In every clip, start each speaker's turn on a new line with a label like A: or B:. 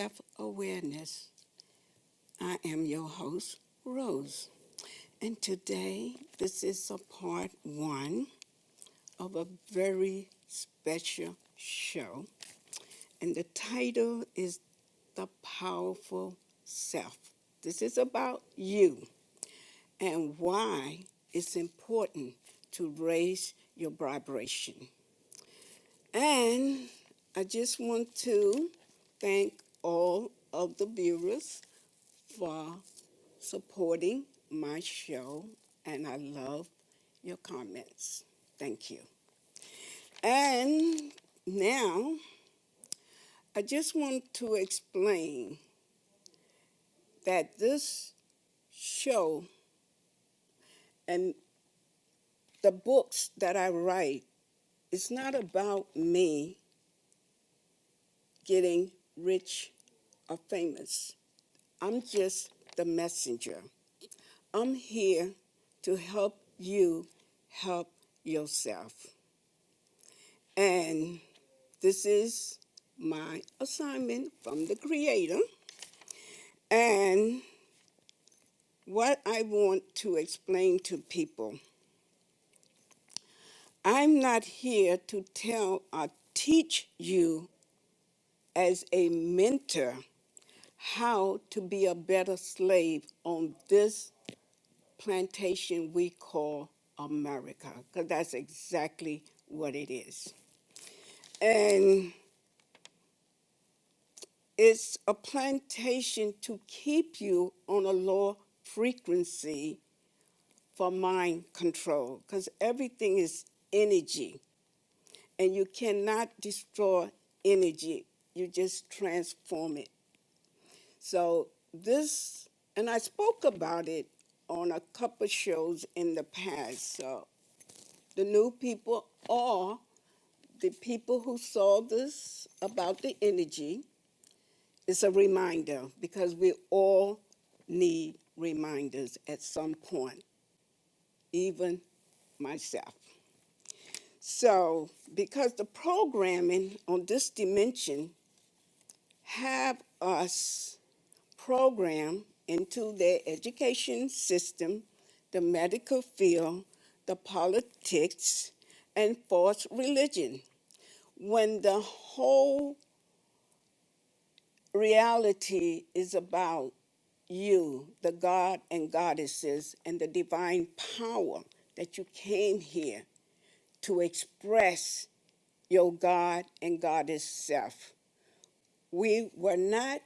A: self-awareness. I am your host, Rose, and today this is a part one of a very special show, and the title is The Powerful Self. This is about you and why it's important to raise your vibration. And I just want to thank all of the viewers for supporting my show, and I love your comments. Thank you. And now, I just want to explain that this show and the books that I write, it's not about me getting rich or famous. I'm just the messenger. I'm here to help you help yourself. And this is my assignment from the Creator. And what I want to explain to people, I'm not here to tell or teach you as a mentor how to be a better slave on this plantation we call America, because that's exactly what it is. And it's a plantation to keep you on a low frequency for mind control, because everything is energy, and you cannot destroy energy. You just transform it. So this, and I spoke about it on a couple shows in the past. So the new people or the people who saw this about the energy, it's a reminder, because we all need reminders at some point, even myself. So because the programming on this dimension have us programmed into their education system, the medical field, the politics, and false religion, when the whole reality is about you, the God and goddesses, and the divine power that you came here to express your God and goddess self. We were not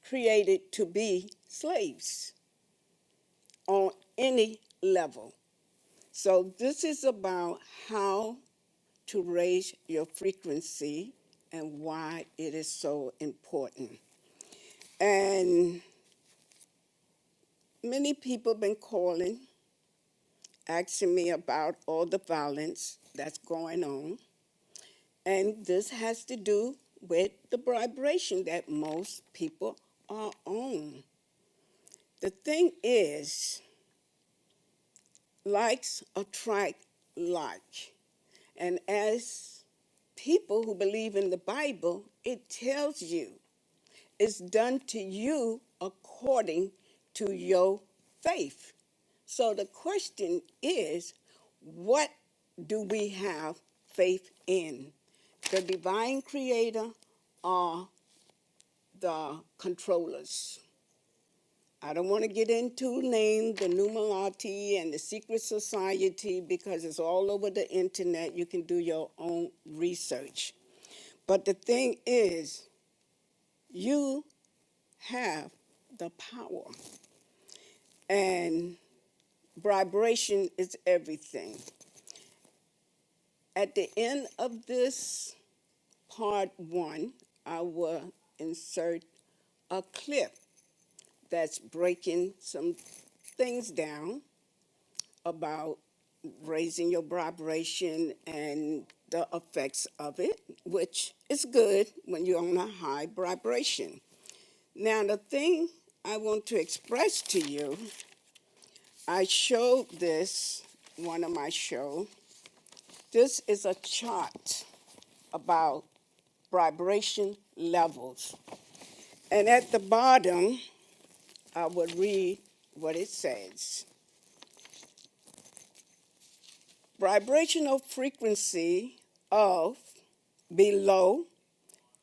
A: created to be slaves on any level. So this is about how to raise your frequency and why it is so important. And many people have been calling, asking me about all the violence that's going on. And this has to do with the vibration that most people are on. The thing is, likes attract like. And as people who believe in the Bible, it tells you it's done to you according to your faith. So the question is, what do we have faith in? The divine creator or the controllers? I don't want to get into name the Numerati and the secret society, because it's all over the internet. You can do your own research. But the thing is, you have the power. And vibration is everything. At the end of this part one, I will insert a clip that's breaking some things down about raising your vibration and the effects of it, which is good when you're on a high vibration. Now, the thing I want to express to you, I showed this, one of my shows. This is a chart about vibration levels And at the bottom, I will read what it says. Vibrational frequency of below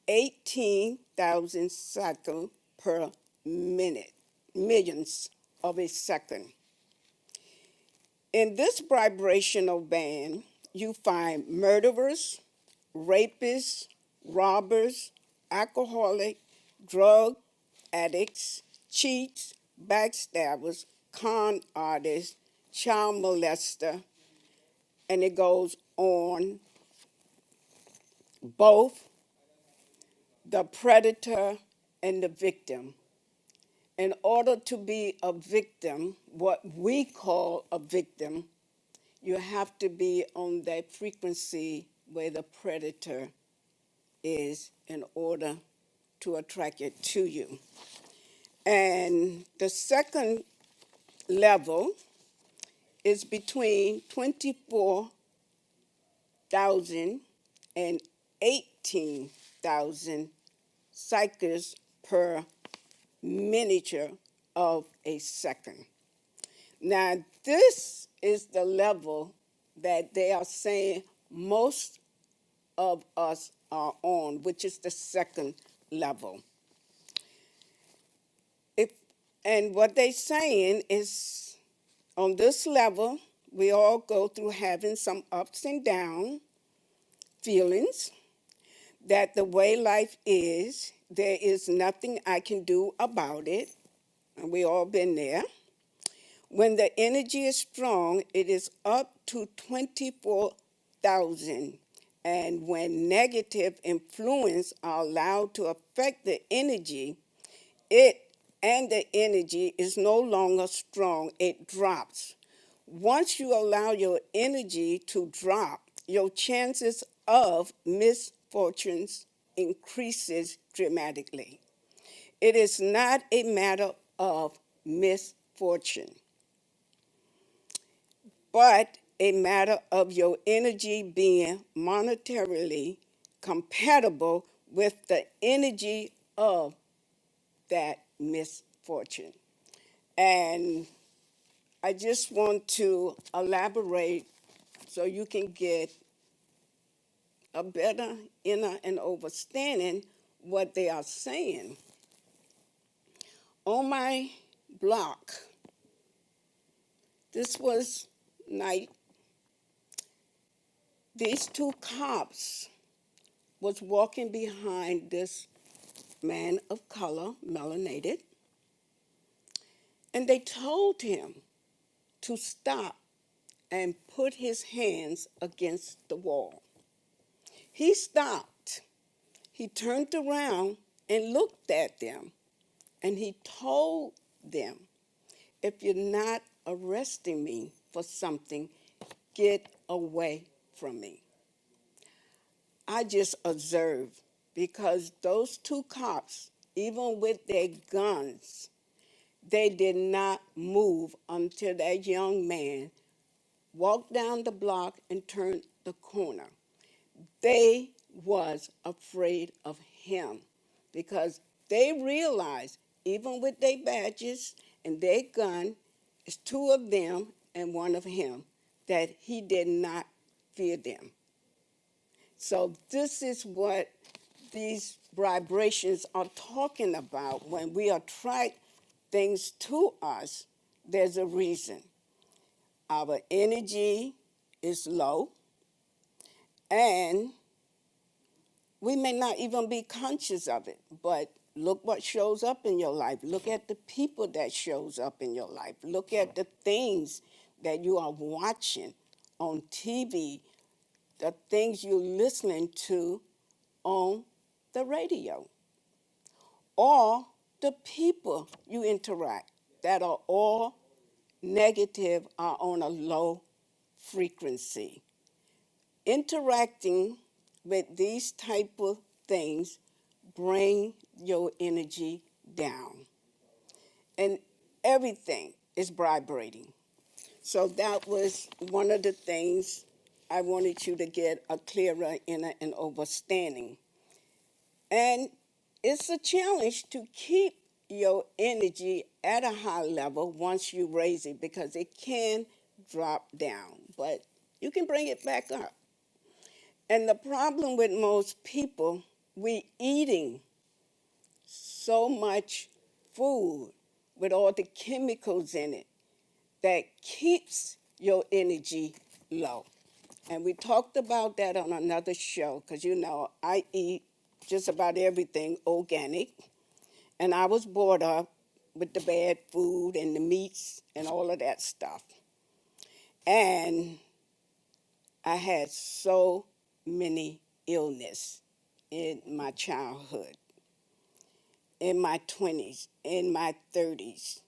A: 18,000 cycles per minute, millions of a second. In this vibrational band, you find murderers, rapists, robbers, alcoholics, drug addicts, cheats, backstabbers, con artists, child molester, and it goes on, both the predator and the victim. In order to be a victim, what we call a victim, you have to be on that frequency where the predator is in order to attract it to you. And the second level is between 24,000 and 18,000 cycles per miniature of a second. Now, this is the level that they are saying most of us are on, which is the second level. And what they're saying is on this level, we all go through having some ups and downs, feelings that the way life is, there is nothing I can do about it. And we all been there. When the energy is strong, it is up to 24,000. And when negative influence are allowed to affect the energy, the energy is no longer strong, it drops. Once you allow your energy to drop, your chances of misfortunes increases dramatically. It is not a matter of misfortune, but a matter of your energy being monetarily compatible with the energy of that misfortune. And I just want to elaborate so you can get a better inner and understanding what they are saying. On my block, this was night, these two cops was walking behind this man of color, melanated, and they told him to stop and put his hands against the wall. He stopped. He turned around and looked at them, and he told them, if you're not arresting me for something, get away from me. I just observed, because those two cops, even with their guns, they did not move until that young man walked down the block and turned the corner. They was afraid of him because they realized, even with their badges and their gun, it's two of them and one of him, that he did not fear them. So this is what these vibrations are talking about. When we attract things to us, there's a reason. Our energy is low, and we may not even be conscious of it, but look what shows up in your life. Look at the people that shows up in your life. Look at the things that you are watching on TV, the things you're listening to on the radio, or the people you interact that are all negative, are on a low frequency. Interacting with these type of things bring your energy down. And everything is vibrating. So that was one of the things I wanted you to get a clearer inner and understanding. And it's a challenge to keep your energy at a high level once you raise it because it can drop down, but you can bring it back up. And the problem with most people, we eating so much food with all the chemicals in it that keeps your energy low. And we talked about that on another show because, I eat just about everything organic. And I was brought up with the bad food and the meats and all of that stuff. And I had so many illness in my childhood, in my 20s, in my 30s.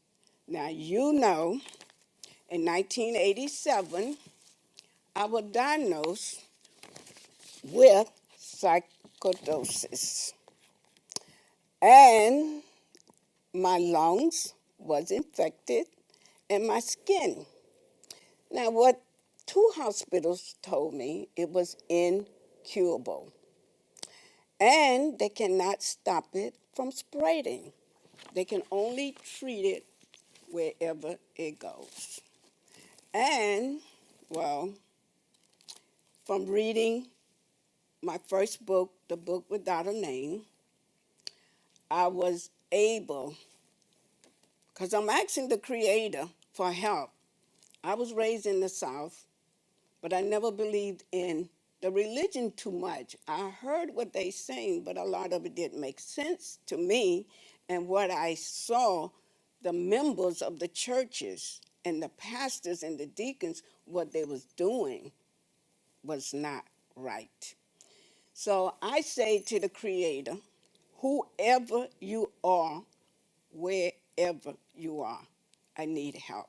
A: Now, in 1987, I was diagnosed with sarcoidosis. And my lungs was infected and my skin. Now, what two hospitals told me it was incurable. And they cannot stop it from spreading. They can only treat it wherever it goes. And, well, from reading my first book, The Book Without a Name, I was able, because I'm asking the Creator for help. I was raised in the South, but I never believed in the religion too much. I heard what they saying, but a lot of it didn't make sense to me. And what I saw, the members of the churches and the pastors and the deacons, what they was doing was not right. So I say to the Creator, whoever you are, wherever you are, I need help.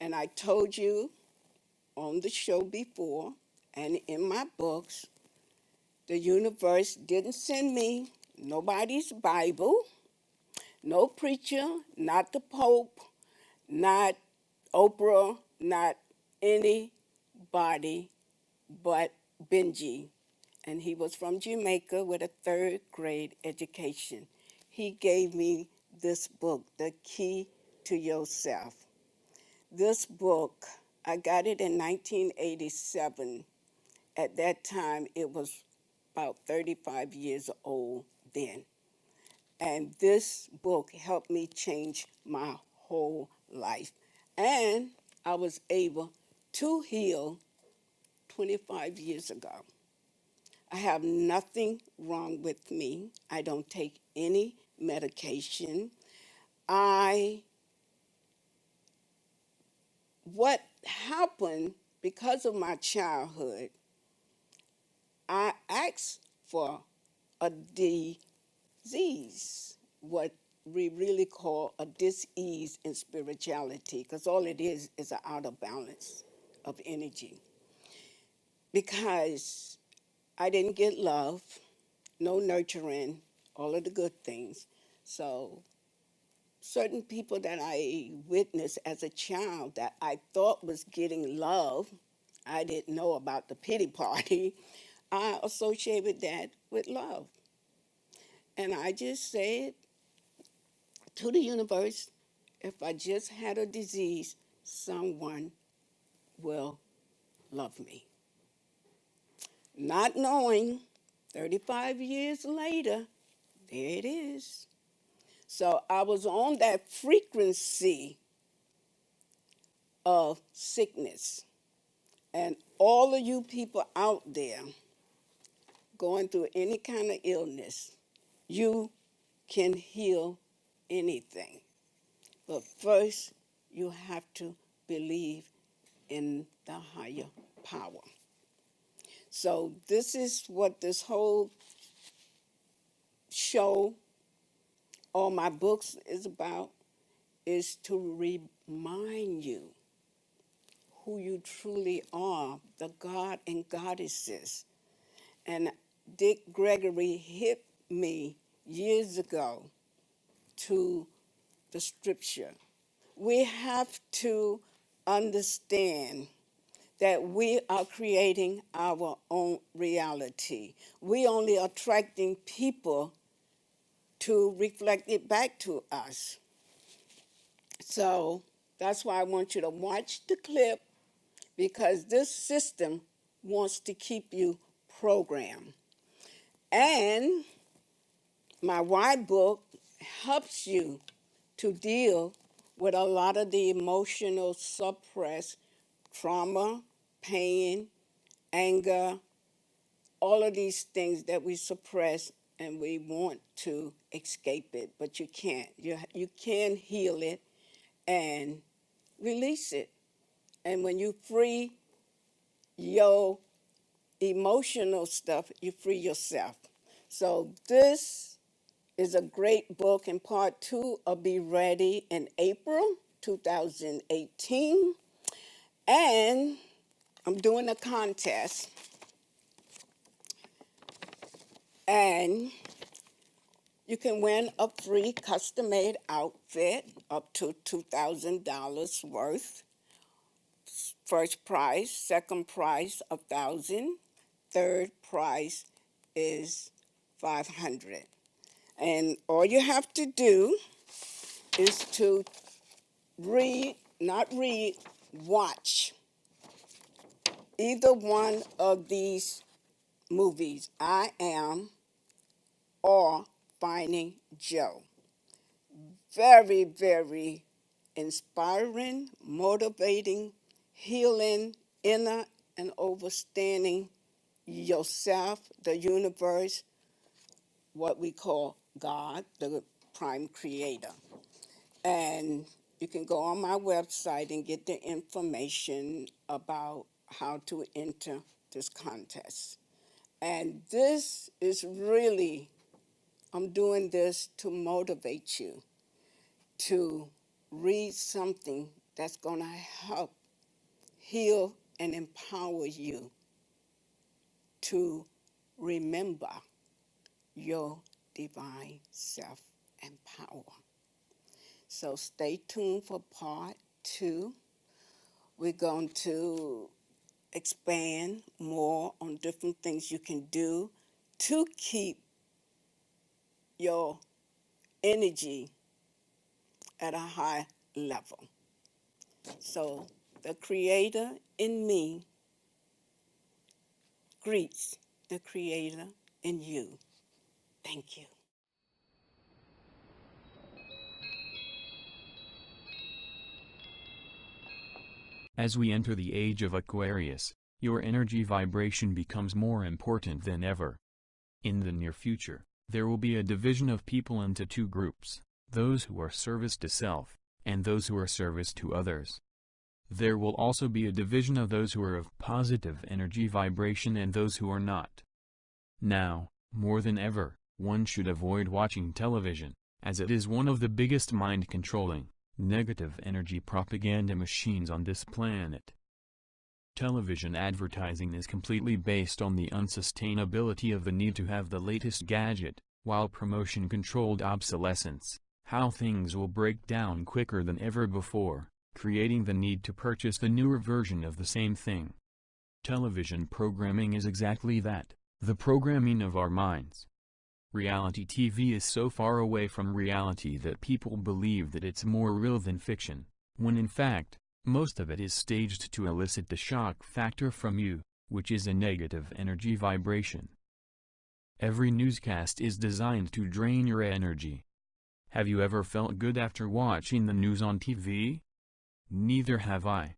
A: And I told you on the show before and in my books, the universe didn't send me nobody's Bible, no preacher, not the Pope, not Oprah, not anybody but Benji. And he was from Jamaica with a third grade education. He gave me this book, The Key to Yourself. This book, I got it in 1987. At that time, it was about 35 years old then. And this book helped me change my whole life. And I was able to heal 25 years ago. I have nothing wrong with me. I don't take any medication. What happened because of my childhood, I asked for a disease, what we really call a dis-ease in spirituality, because all it is an out of balance of energy. Because I didn't get love, no nurturing, all of the good things. So certain people that I witnessed as a child that I thought was getting love, I didn't know about the pity party, I associated that with love. And I just said to the universe, if I just had a disease, someone will love me. Not knowing, 35 years later, there it is. So I was on that frequency of sickness. And all of you people out there going through any kind of illness, you can heal anything. But first, you have to believe in the higher power. So this is what this whole show, all my books is about, is to remind you who you truly are, the God and goddesses. And Dick Gregory hit me years ago to the scripture. We have to understand that we are creating our own reality. We only attracting people to reflect it back to us. So that's why I want you to watch the clip, because this system wants to keep you programmed. And my Why book helps you to deal with a lot of the emotional suppressed trauma, pain, anger, all of these things that we suppress and we want to escape it, but you can't. You can heal it and release it. And when you free your emotional stuff, you free yourself. So this is a great book, and part 2 will be ready in April 2018. And I'm doing a contest, and you can win a free custom-made outfit up to $2,000 worth. First prize, second prize, $1,000. Third prize is $500. And all you have to do is to watch either one of these movies, I Am or Finding Joe. Very, very inspiring, motivating, healing, inner and overstanding yourself, the universe, what we call God, the prime creator. And you can go on my website and get the information about how to enter this contest. And this is really, I'm doing this to motivate you to read something that's going to help heal and empower you to remember your divine self and power. So stay tuned for part 2. We're going to expand more on different things you can do to keep your energy at a high level. So the Creator in me greets the Creator in you. Thank you.
B: As we enter the age of Aquarius, your energy vibration becomes more important than ever. In the near future, there will be a division of people into 2 groups, those who are service to self, and those who are service to others. There will also be a division of those who are of positive energy vibration and those who are not. Now, more than ever, one should avoid watching television, as it is one of the biggest mind-controlling, negative energy propaganda machines on this planet. Television advertising is completely based on the unsustainability of the need to have the latest gadget, while promotion-controlled obsolescence, how things will break down quicker than ever before, creating the need to purchase the newer version of the same thing. Television programming is exactly that, the programming of our minds. Reality TV is so far away from reality that people believe that it's more real than fiction, when in fact, most of it is staged to elicit the shock factor from you, which is a negative energy vibration. Every newscast is designed to drain your energy. Have you ever felt good after watching the news on TV? Neither have I.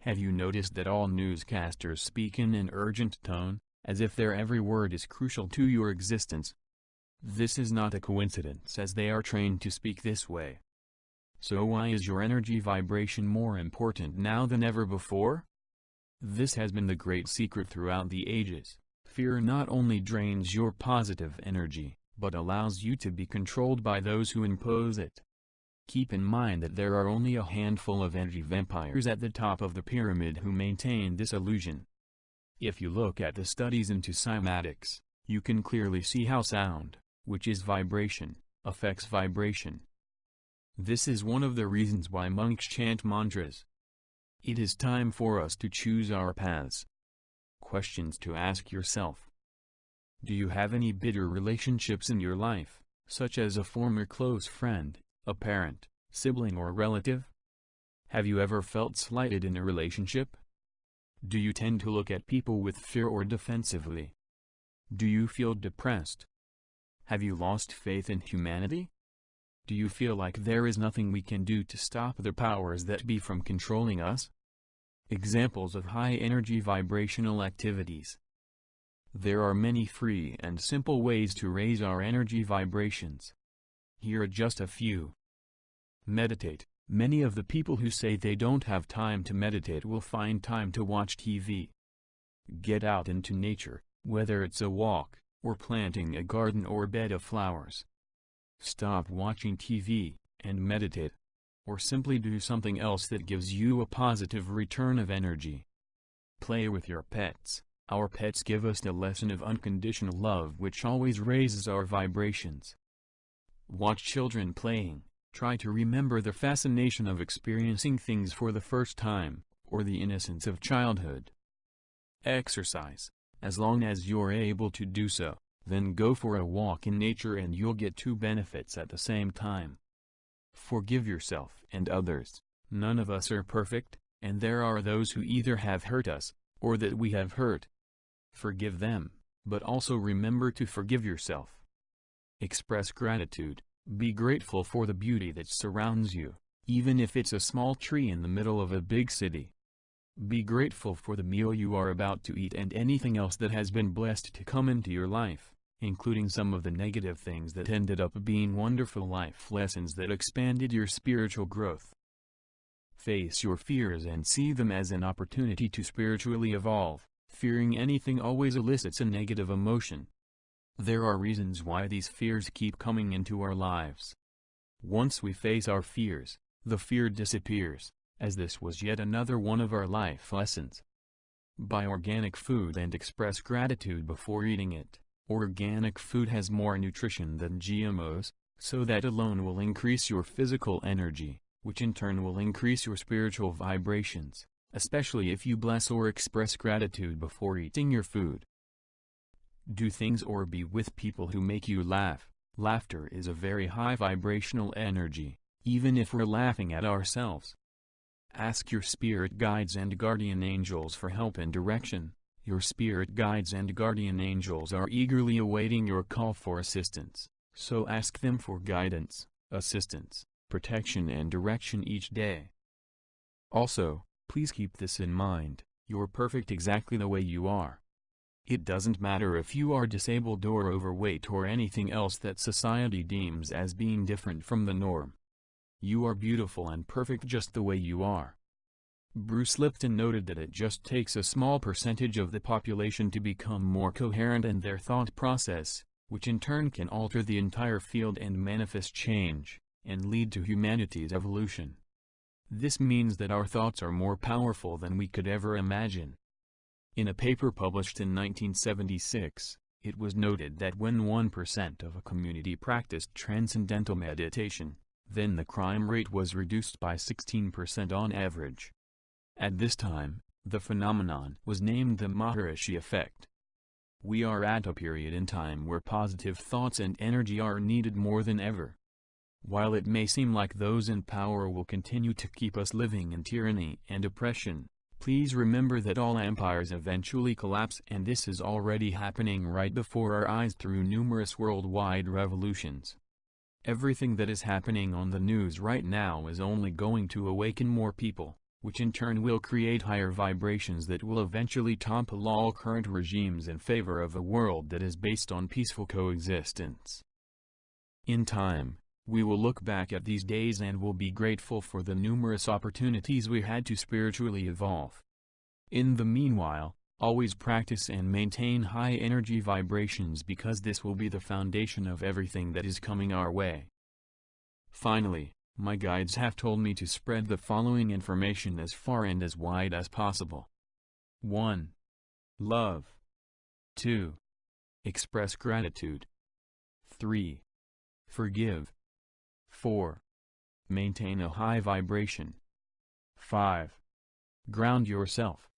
B: Have you noticed that all newscasters speak in an urgent tone, as if their every word is crucial to your existence? This is not a coincidence, as they are trained to speak this way. So why is your energy vibration more important now than ever before? This has been the great secret throughout the ages. Fear not only drains your positive energy, but allows you to be controlled by those who impose it. Keep in mind that there are only a handful of energy vampires at the top of the pyramid who maintain this illusion. If you look at the studies into cymatics, you can clearly see how sound, which is vibration, affects vibration. This is one of the reasons why monks chant mantras. It is time for us to choose our paths. Questions to ask yourself. Do you have any bitter relationships in your life? such as a former close friend, a parent, sibling or relative? Have you ever felt slighted in a relationship? Do you tend to look at people with fear or defensively? Do you feel depressed? Have you lost faith in humanity? Do you feel like there is nothing we can do to stop the powers that be from controlling us? Examples of high-energy vibrational activities. There are many free and simple ways to raise our energy vibrations. Here are just a few. Meditate. Many of the people who say they don't have time to meditate will find time to watch TV. Get out into nature, whether it's a walk, or planting a garden or bed of flowers. Stop watching TV, and meditate. Or simply do something else that gives you a positive return of energy. Play with your pets. Our pets give us the lesson of unconditional love which always raises our vibrations. Watch children playing. Try to remember the fascination of experiencing things for the first time, or the innocence of childhood. Exercise. As long as you're able to do so, then go for a walk in nature and you'll get two benefits at the same time. Forgive yourself and others. None of us are perfect, and there are those who either have hurt us, or that we have hurt. Forgive them, but also remember to forgive yourself. Express gratitude. Be grateful for the beauty that surrounds you, even if it's a small tree in the middle of a big city. Be grateful for the meal you are about to eat and anything else that has been blessed to come into your life, including some of the negative things that ended up being wonderful life lessons that expanded your spiritual growth. Face your fears and see them as an opportunity to spiritually evolve. Fearing anything always elicits a negative emotion. There are reasons why these fears keep coming into our lives. Once we face our fears, the fear disappears, as this was yet another one of our life lessons. Buy organic food and express gratitude before eating it. Organic food has more nutrition than GMOs, so that alone will increase your physical energy, which in turn will increase your spiritual vibrations, especially if you bless or express gratitude before eating your food. Do things or be with people who make you laugh. Laughter is a very high vibrational energy, even if we're laughing at ourselves. Ask your spirit guides and guardian angels for help and direction. Your spirit guides and guardian angels are eagerly awaiting your call for assistance, so ask them for guidance, assistance, protection and direction each day. Also, please keep this in mind, you're perfect exactly the way you are. It doesn't matter if you are disabled or overweight or anything else that society deems as being different from the norm. You are beautiful and perfect just the way you are. Bruce Lipton noted that it just takes a small percentage of the population to become more coherent in their thought process, which in turn can alter the entire field and manifest change, and lead to humanity's evolution. This means that our thoughts are more powerful than we could ever imagine. In a paper published in 1976, it was noted that when 1% of a community practiced transcendental meditation, then the crime rate was reduced by 16% on average. At this time, the phenomenon was named the Maharishi effect. We are at a period in time where positive thoughts and energy are needed more than ever. While it may seem like those in power will continue to keep us living in tyranny and oppression, please remember that all empires eventually collapse, and this is already happening right before our eyes through numerous worldwide revolutions. Everything that is happening on the news right now is only going to awaken more people, which in turn will create higher vibrations that will eventually topple all current regimes in favor of a world that is based on peaceful coexistence. In time, we will look back at these days and will be grateful for the numerous opportunities we had to spiritually evolve. In the meanwhile, always practice and maintain high energy vibrations, because this will be the foundation of everything that is coming our way. Finally, my guides have told me to spread the following information as far and as wide as possible. 1. Love. 2. Express gratitude. 3. Forgive. 4. Maintain a high vibration. 5. Ground yourself.